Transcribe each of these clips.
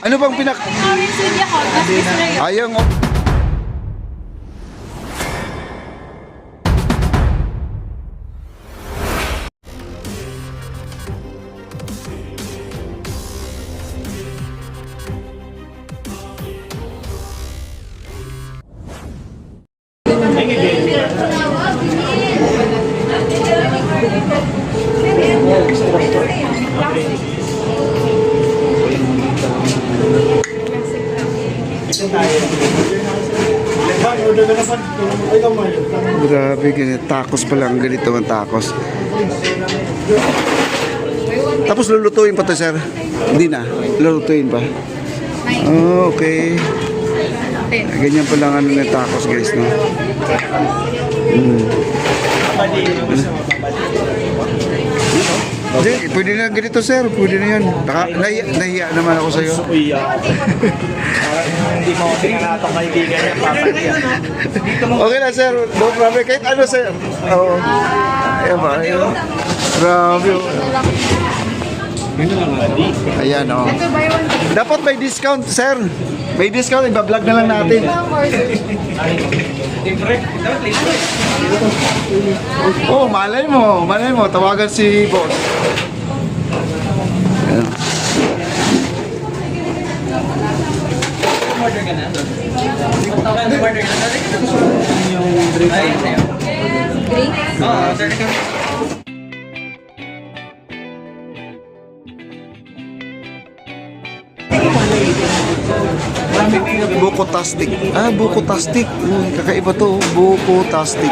Ano bang pinak... Orange with Yakult, mas gusto na yun. Ayang... Grabe, ganyan. Tacos pa lang. Ganito ang tacos. Tapos lulutuin pa to, sir? Hindi na. Lulutuin pa. Oh, okay. Ganyan pa lang ano ng tacos, guys, no? Hindi, pwede na ganito, sir. Pwede na yan. Nahiya naman ako sa'yo. Hindi mo kasi natong kaibigan niya, papagyan. Okay na, sir. No problem. Kahit ano, sir. Oo. Ayan ba? Ayan. Grabe. Ayan, oh. Dapat may discount, sir. May discount. Iba-vlog na lang natin. Oh, malay mo. Malay mo. Tawagan si boss. Ayan. Order ka na? Order ka na? Yung drink. Ay, sa'yo. Drink? Oo, order ka na. Buko-tastic. Ah, buko-tastic. Kakaiba to. Buko-tastic.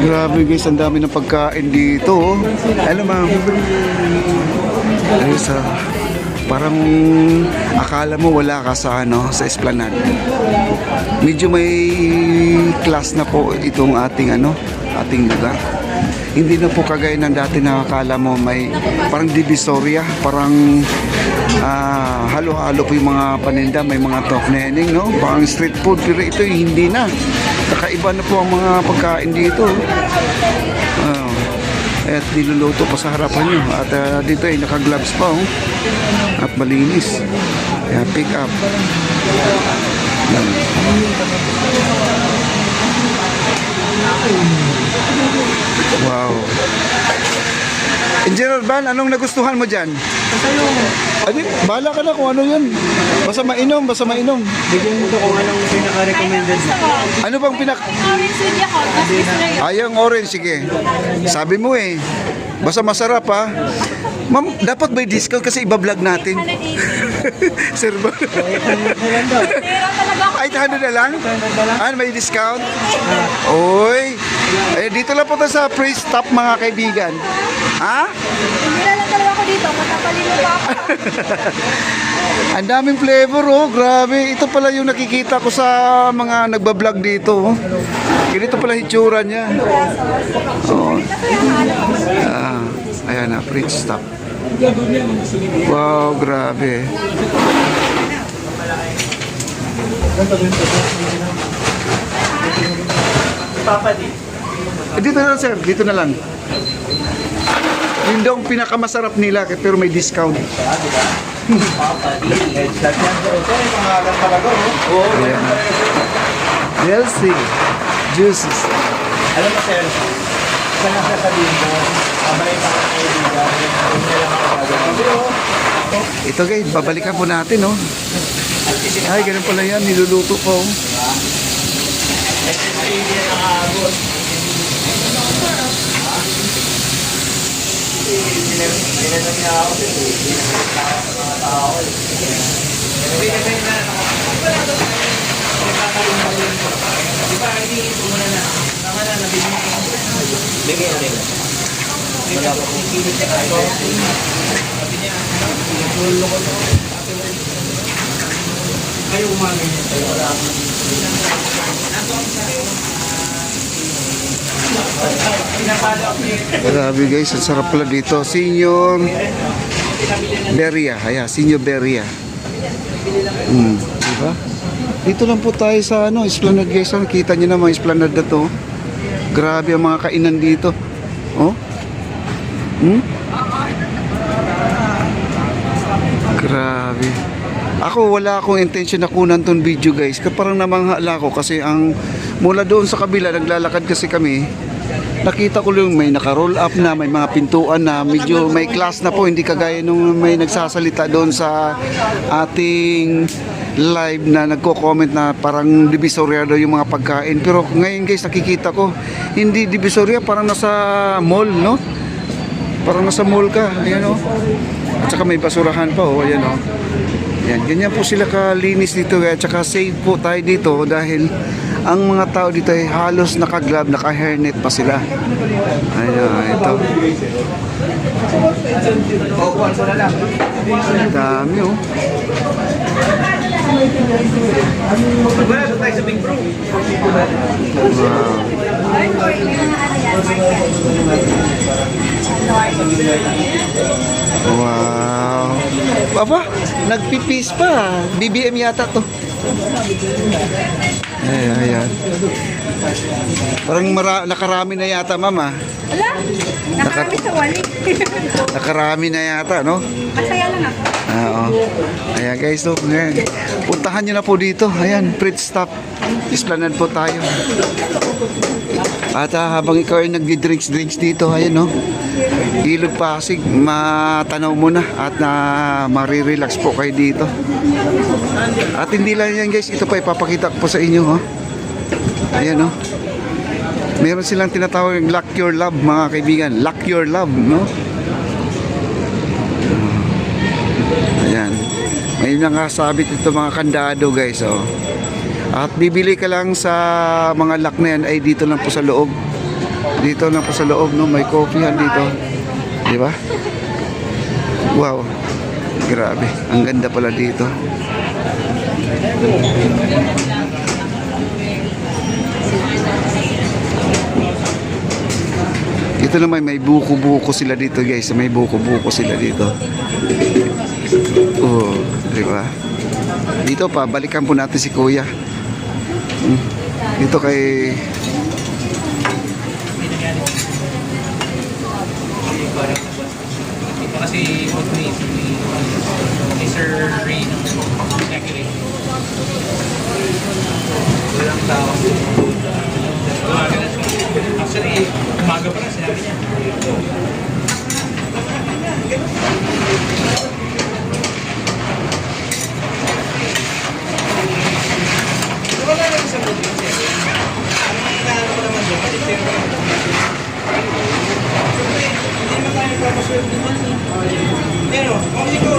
Grabe guys, ang dami ng pagkain dito. Ano ma'am? Ay, parang akala mo wala ka sa ano, sa Esplanade. Medyo may class na po itong ating ating lugar. Hindi na po kagaya ng dati na akala mo may parang divisoria, parang halo-halo po yung mga paninda, may mga toknening, no? Parang street food, pero ito hindi na. Kakaiba na po ang mga pagkain dito. At niluluto pa sa harapan nyo. At dito ay naka-gloves pa, oh. At malinis. Kaya pick up. Yan. Wow. Engineer Van, anong nagustuhan mo dyan? Adi, bahala ka na kung ano yun. Basta mainom, basta mainom. Bigyan mo to kung anong pinaka-recommended mo. Ano bang pinak... Orange with Yakult, mas gusto na yun. Ayang orange, sige. Sabi mo eh. Basta masarap ha. Ma'am, dapat may discount kasi iba-vlog natin. 180. Sir ba? Pera talaga ako. Ay, 100 na lang? Ah, may discount? Oy. Eh, dito lang po sa Praise Stop mga kaibigan. Ha? Hindi na lang talaga ako dito. Matapalino pa ako. Ang daming flavor, oh. Grabe. Ito pala yung nakikita ko sa mga nagbablog dito, oh. Ganito pala hitsura niya. Oh. Ayan na, Praise Stop. Wow, grabe. Papa di. Dito na lang, sir. Dito na lang. Yun daw ang pinakamasarap nila pero may discount. Papa di. Headshot yan. Ito yung pangalan talaga, oh. Oo. Ayan. Healthy juices. Alam mo, sir, isa na sasabihin mo, abay pa ang kaibigan, hindi lang ako gagawin. Ito guys, babalikan po natin, oh. Ay, ganun pala yan. Niluluto pa, oh. Hindi na nakaabot. Tinanong niya ako, hindi na nakakita sa mga tao. Hindi na di ba, hindi ito muna na. Tama na, nabili mo. Bigay na rin. Wala pa kong kilit na kayo. Sabi niya, tulong ko. Kayo umangin niya. Kayo wala akong Grabe guys, ang sarap pala dito. Senior Beria. Ayan, Senior Beria. Diba? Dito lang po tayo sa ano, Esplanade guys. Oh. Kita nyo naman Esplanade na to. Grabe ang mga kainan dito. Oh. Grabe. Ako wala akong intention na kunan tong video guys. Parang namanghala ko kasi ang mula doon sa kabila naglalakad kasi kami. Nakita ko lang may naka-roll up na, may mga pintuan na, medyo may class na po, hindi kagaya nung may nagsasalita doon sa ating live na nagko-comment na parang divisoria daw yung mga pagkain. Pero ngayon guys nakikita ko, hindi divisoria, parang nasa mall, no? Parang nasa mall ka, ayan o. At saka may basurahan pa o, ayan o. Yan, ganyan po sila kalinis dito at saka safe po tayo dito dahil ang mga tao dito ay halos naka-glove, naka-hairnet pa sila. Ayan, ito. Ang dami oh. Wow. Wow. Aba, nagpipis pa. BBM yata to. Ayan. Parang nakarami na yata, mama. Wala. Nakarami sa wali. Nakarami na yata, no? Masaya lang ako. Oo. Ayan guys, so, ayan. Puntahan nyo na po dito. Ayan, Fritz Stop. Esplanade po tayo. At habang ikaw ay nagdi-drinks dito, ayan no. Ilog Pasig, matanaw mo na at marirelax po kayo dito. At hindi lang yan guys, ito pa ipapakita ko po sa inyo ho. Ayan no. Meron silang tinatawag ng Lock Your Love mga kaibigan. Lock Your Love, no? Ayan. May nakasabit ito mga kandado guys, oh. At bibili ka lang sa mga lock na yan ay dito lang po sa loob. Dito lang po sa loob, no? May coffeehan dito. Di ba? Wow. Grabe. Ang ganda pala dito. Dito naman may buko-buko sila dito guys. May buko-buko sila dito. Oh, di ba? Dito pa, balikan po natin si Kuya. Dito kay Ito kasi ni Sir Ray ng Jacqueline. Walang tao. Umaga na siya. Actually, umaga pa na sinabi niya. Wala naman sa buti. Ang hinahanap ko naman doon, kasi hindi naman tayo papaswerte man. Pero, kung ikaw,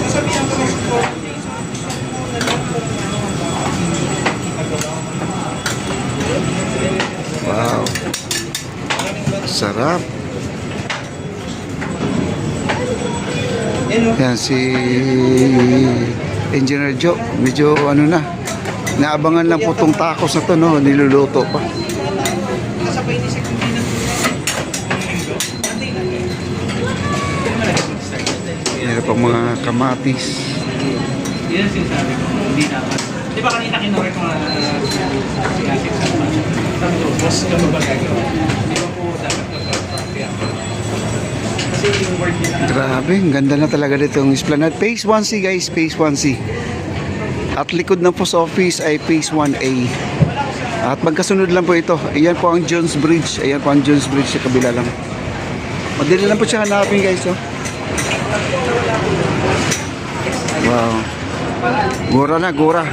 sasabihan ko ng support, wow. Sarap. Yan si Engineer Joe. Medyo ano na. Naabangan lang po tong tacos na to, no? Niluluto pa. kasabay ni sa kumina. Meron pang mga kamatis. Yan ang sinasabi ko, hindi dapat. Di ba kanina kinorek mga sigasik sa mga sabi ko, boss ka ba gagawa? Di ba po dapat magpapapya ako? Kasi yung word nila. Grabe, ang ganda na talaga dito yung Esplanade. Phase 1C guys, Phase 1C. At likod ng post office ay Phase 1A. At magkasunod lang po ito. Ayan po ang Jones Bridge. Ayan po ang Jones Bridge sa kabila lang. Madali lang po siya hanapin guys. Oh. Wow. Gora na, gora.